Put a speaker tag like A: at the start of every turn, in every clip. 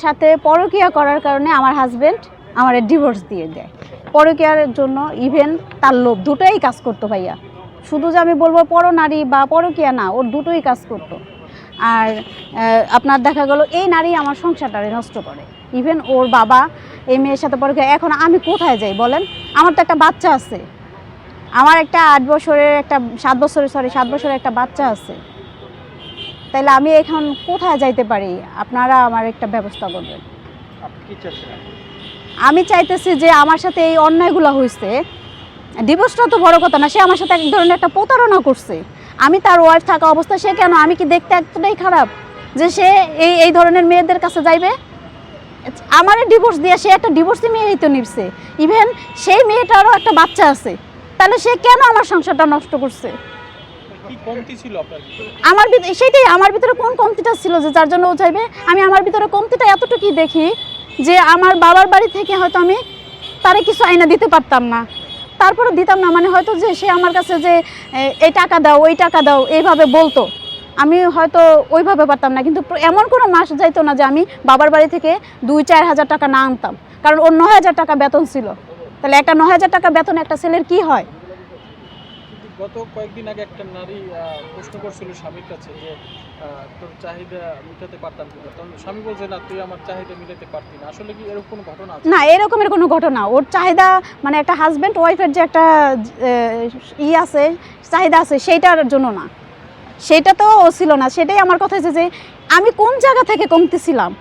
A: সাথে পরকীয়া করার কারণে আমার হাজবেন্ড আমারে ডিভোর্স দিয়ে দেয়। পরকীয়ার জন্য ইভেন তার লোভ দুটোই কাজ করতো ভাইয়া। শুধু যে আমি বলবো পরনারী বা পরকীয়া না, ওর দুটোই কাজ করতো। আর আপনার দেখা গেল এই নারী আমার সংসারটারে নষ্ট করে। ইভেন ওর বাবা এই মেয়ের সাথে পরকীয়া। এখন আমি কোথায় যাই বলেন? আমার তো একটা বাচ্চা আছে, আমার একটা 7 বছরের একটা বাচ্চা আছে। তাইলে আমি এখন কোথায় যাইতে পারি? আপনারা আমার একটা ব্যবস্থা করবেন। আমি চাইতেছি যে আমার সাথে এই অন্যায়গুলো হয়েছে, ডিভোর্সটা তো বড় কথা না, সে আমার সাথে এক ধরনের একটা প্রতারণা করছে। আমি তার ওয়াইফ থাকা অবস্থায় সে কেন, আমি কি দেখতে এতটাই খারাপ যে সে এই ধরনের মেয়েদের কাছে যাইবে? আমার ডিভোর্স দিয়ে সে একটা ডিভোর্সি মেয়েই তো নিচ্ছে। ইভেন সেই মেয়েটারও একটা বাচ্চা আছে, তাহলে সে কেন আমার সংসারটা নষ্ট করছে? আমার ভিতরে কোন কমতিটা ছিল যে যার জন্য ও চাইবে? আমি আমার ভিতরে কমতিটা এতটুকুই দেখি যে আমার বাবার বাড়ি থেকে হয়তো আমি তারে কিছু আইনা দিতে পারতাম না, তারপরে দিতাম না, মানে হয়তো যে সে আমার কাছে যে এই টাকা দাও ওই টাকা দাও এইভাবে বলতো, আমি হয়তো ওইভাবে পারতাম না। কিন্তু এমন কোনো মাস যাইতো না যে আমি বাবার বাড়ি থেকে 2-4 হাজার টাকা না আনতাম, কারণ ওর 9,000 টাকা বেতন ছিল। তাহলে একটা 9,000 টাকা বেতন একটা ছেলের কি হয়?
B: গত কয়েকদিন আগে একটা নারী প্রশ্ন করছিল স্বামীর কাছে যে তোর চাহিদা মিটাতে পারতাম কিনা, তখন স্বামী বলছে না, তুই আমার চাহিদা মিটাতে পারতি না। আসলে কি এরকম কোনো ঘটনা আছে?
A: না, এরকমের কোনো ঘটনা। ওর চাহিদা মানে একটা হাজব্যান্ড ওয়াইফের যে একটা আছে, চাহিদা আছে, সেইটার জন্য না, সেটা তো ও ছিল না। সেটাই আমার কথা হচ্ছে যে আমি কোন জায়গা থেকে কমতেছিলাম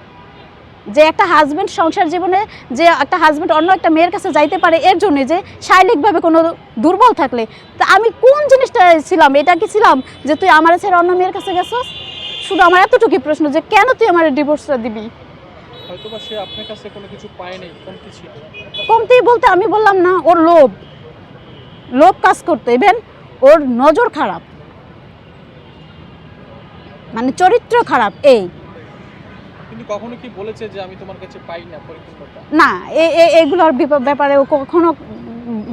A: যে একটা হাজব্যান্ড সংসার জীবনে, যে একটা হাজব্যান্ড অন্য একটা মেয়ের কাছে যাইতে পারে এর জন্য যে শারীরিকভাবে কোনো দুর্বল থাকলে, তা আমি কোন জিনিসটা ছিলাম? এটা কি ছিলাম যে তুই আমার ছেড়ে অন্য মেয়ের কাছে গেছস? শুধু আমার এতটুকুই প্রশ্ন যে কেন তুই আমার ডিভোর্সটা দিবি?
B: হয়তোবা সে আপনার কাছে কোনো কিছু পায় নাই, কমতি ছিল।
A: কমতি বলতে আমি বললাম না, ওর লোভ কাজ করতো। ইভেন ওর নজর খারাপ, মানে চরিত্র খারাপ।
B: কিন্তু কখনো কি বলেছে যে আমি তোমার কাছে পাই না পরিপূর্ণতা?
A: না, এগুলোর ব্যাপারে ও কখনো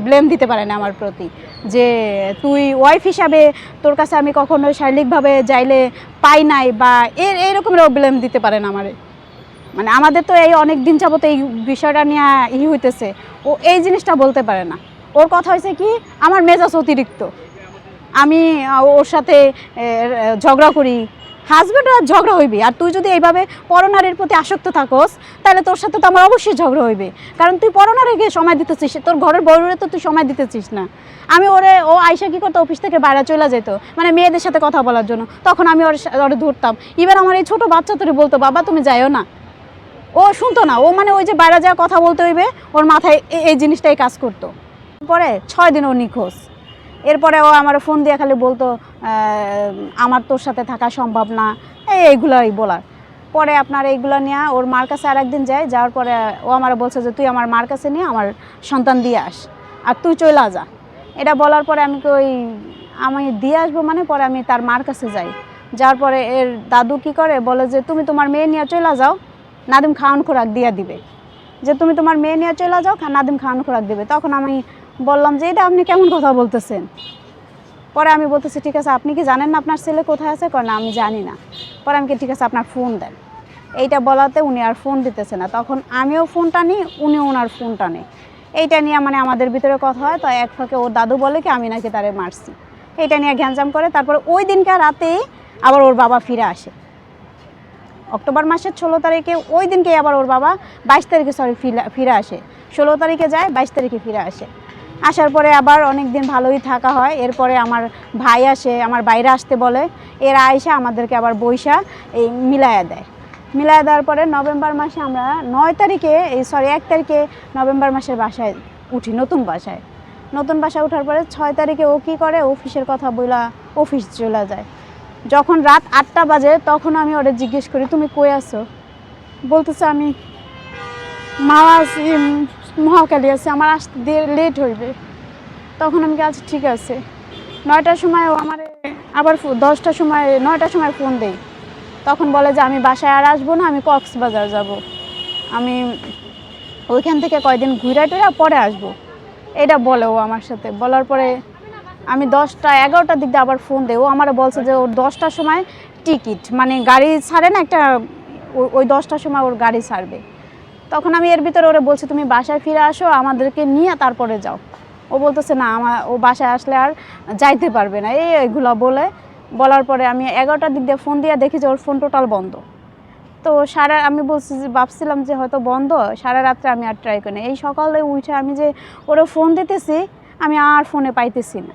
A: ব্লেম দিতে পারে না আমার প্রতি যে তুই ওয়াইফ হিসাবে তোর কাছে আমি কখনো শারীরিকভাবে যাইলে পাই নাই, বা এরকমের ব্লেম দিতে পারে না আমারে। মানে আমাদের তো এই অনেক দিন যাবত এই বিষয়টা নিয়ে হইতেছে, ও এই জিনিসটা বলতে পারে না। ওর কথা হয়েছে কি, আমার মেজাজ অতিরিক্ত, আমি ওর সাথে ঝগড়া করি। হাজব্যান্ড আর ঝগড়া হইবি, আর তুই যদি এইভাবে পরনারীর প্রতি আসক্ত থাকস তাহলে তোর সাথে তো আমার অবশ্যই ঝগড়া হইবে, কারণ তুই পরনারীকে সময় দিতেছিস, তোর ঘরের বউরে তো তুই সময় দিতেছিস না। ও আয়সা কী করতো, অফিস থেকে বাইরে চলে যেত মানে মেয়েদের সাথে কথা বলার জন্য, তখন আমি ওরে ধরতাম। এবার আমার এই ছোটো বাচ্চা তোরে বলতো, বাবা তুমি যাইও না, ও শুনতো না। ও মানে ওই যে বাইরে যাওয়া কথা বলতে হইবে, ওর মাথায় এই জিনিসটাই কাজ করতো। পরে 6 দিন ও নিখোঁজ। এরপরে ও আমার ফোন দিয়ে খালি বলতো আমার তোর সাথে থাকা সম্ভব না, এইগুলাই বলার। পরে আপনার এইগুলো নিয়ে ওর মার কাছে আর একদিন যাওয়ার পরে ও আমার বলছে যে তুই আমার মার কাছে নিয়ে আমার সন্তান দিয়ে আস, আর তুই চলে যা। এটা বলার পরে আমি দিয়ে আসবো, মানে পরে আমি তার মার কাছে যাই। যাওয়ার পরে এর দাদু কি করে, বলে যে তুমি তোমার মেয়ে নিয়ে চলে যাও, নাদিম খাওয়ান খোরাক দিয়ে দিবে, যে তুমি তোমার মেয়ে নিয়ে চলে যাও, নাদিম খাওয়ান খোরাক দিবে। তখন আমি বললাম যে এটা আপনি কেমন কথা বলতেছেন? পরে আমি বলতেছি ঠিক আছে, আপনি কি জানেন না আপনার ছেলে কোথায় আছে? না আমি জানি না। পরে আমি কি ঠিক আছে আপনার ফোন দেন, এইটা বলাতে উনি আর ফোন দিতেছে না। তখন আমিও ফোনটা নিই, উনিও ওনার ফোনটা নেই। এইটা নিয়ে মানে আমাদের ভিতরে কথা হয়। তো এক ফাঁকে ওর দাদু বলে কি আমি নাকি তারে মারছি, এইটা নিয়ে ঘ্যানজাম করে। তারপরে ওই দিনকার রাতেই আবার ওর বাবা ফিরে আসে, অক্টোবর মাসের 16 তারিখে। ওই দিনকে আবার ওর বাবা 22 তারিখে ফিরে আসে। 16 তারিখে যায়, 22 তারিখে ফিরে আসে। আসার পরে আবার অনেক দিন ভালোই থাকা হয়। এরপরে আমার ভাই আসে, আমার বাইরে আসতে বলে, এরা আইসা আমাদেরকে আবার বৈশা এই মিলায়া দেওয়ার পরে নভেম্বর মাসে আমরা 1 তারিখে নভেম্বর মাসের বাসায় উঠি, নতুন বাসায় ওঠার পরে 6 তারিখে ও কী করে, অফিসের কথা বইলা অফিস চলে যায়। যখন রাত 8টা বাজে তখন আমি ওরে জিজ্ঞেস করি তুমি কই আছো? বলতেছে আমি মহাকালী আছি, আমার আসতে লেট হইবে। তখন আমি আচ্ছা ঠিক আছে। 9টার সময় ও আমার আবার 9টার সময় ফোন দেই। তখন বলে যে আমি বাসায় আর আসবো না, আমি কক্সবাজার যাব, আমি ওইখান থেকে কয়দিন ঘুরে টুরে পরে আসবো, এটা বলে ও আমার সাথে। বলার পরে আমি 10টা-11টার দিক দিয়ে আবার ফোন দেই। ও আমার বলছে যে ওর 10টার সময় টিকিট, মানে গাড়ি ছাড়ে না একটা ওই 10টার সময় ওর গাড়ি ছাড়বে। তখন আমি এর ভিতরে ওরে বলছি তুমি বাসায় ফিরে আসো, আমাদেরকে নিয়ে তারপরে যাও। ও বলতেছে না ও বাসায় আসলে আর যাইতে পারবে না, এইগুলো বলার পরে আমি 11টার দিক দিয়ে ফোন দিয়ে দেখি যে ওর ফোন টোটাল বন্ধ। তো আমি বলছি যে ভাবছিলাম যে হয়তো বন্ধ, সারা রাত্রে আমি আর ট্রাই করি না। এই সকালে উঠে আমি যে ওরে ফোন দিতেছি, আমি আর ফোনে পাইতেছি না।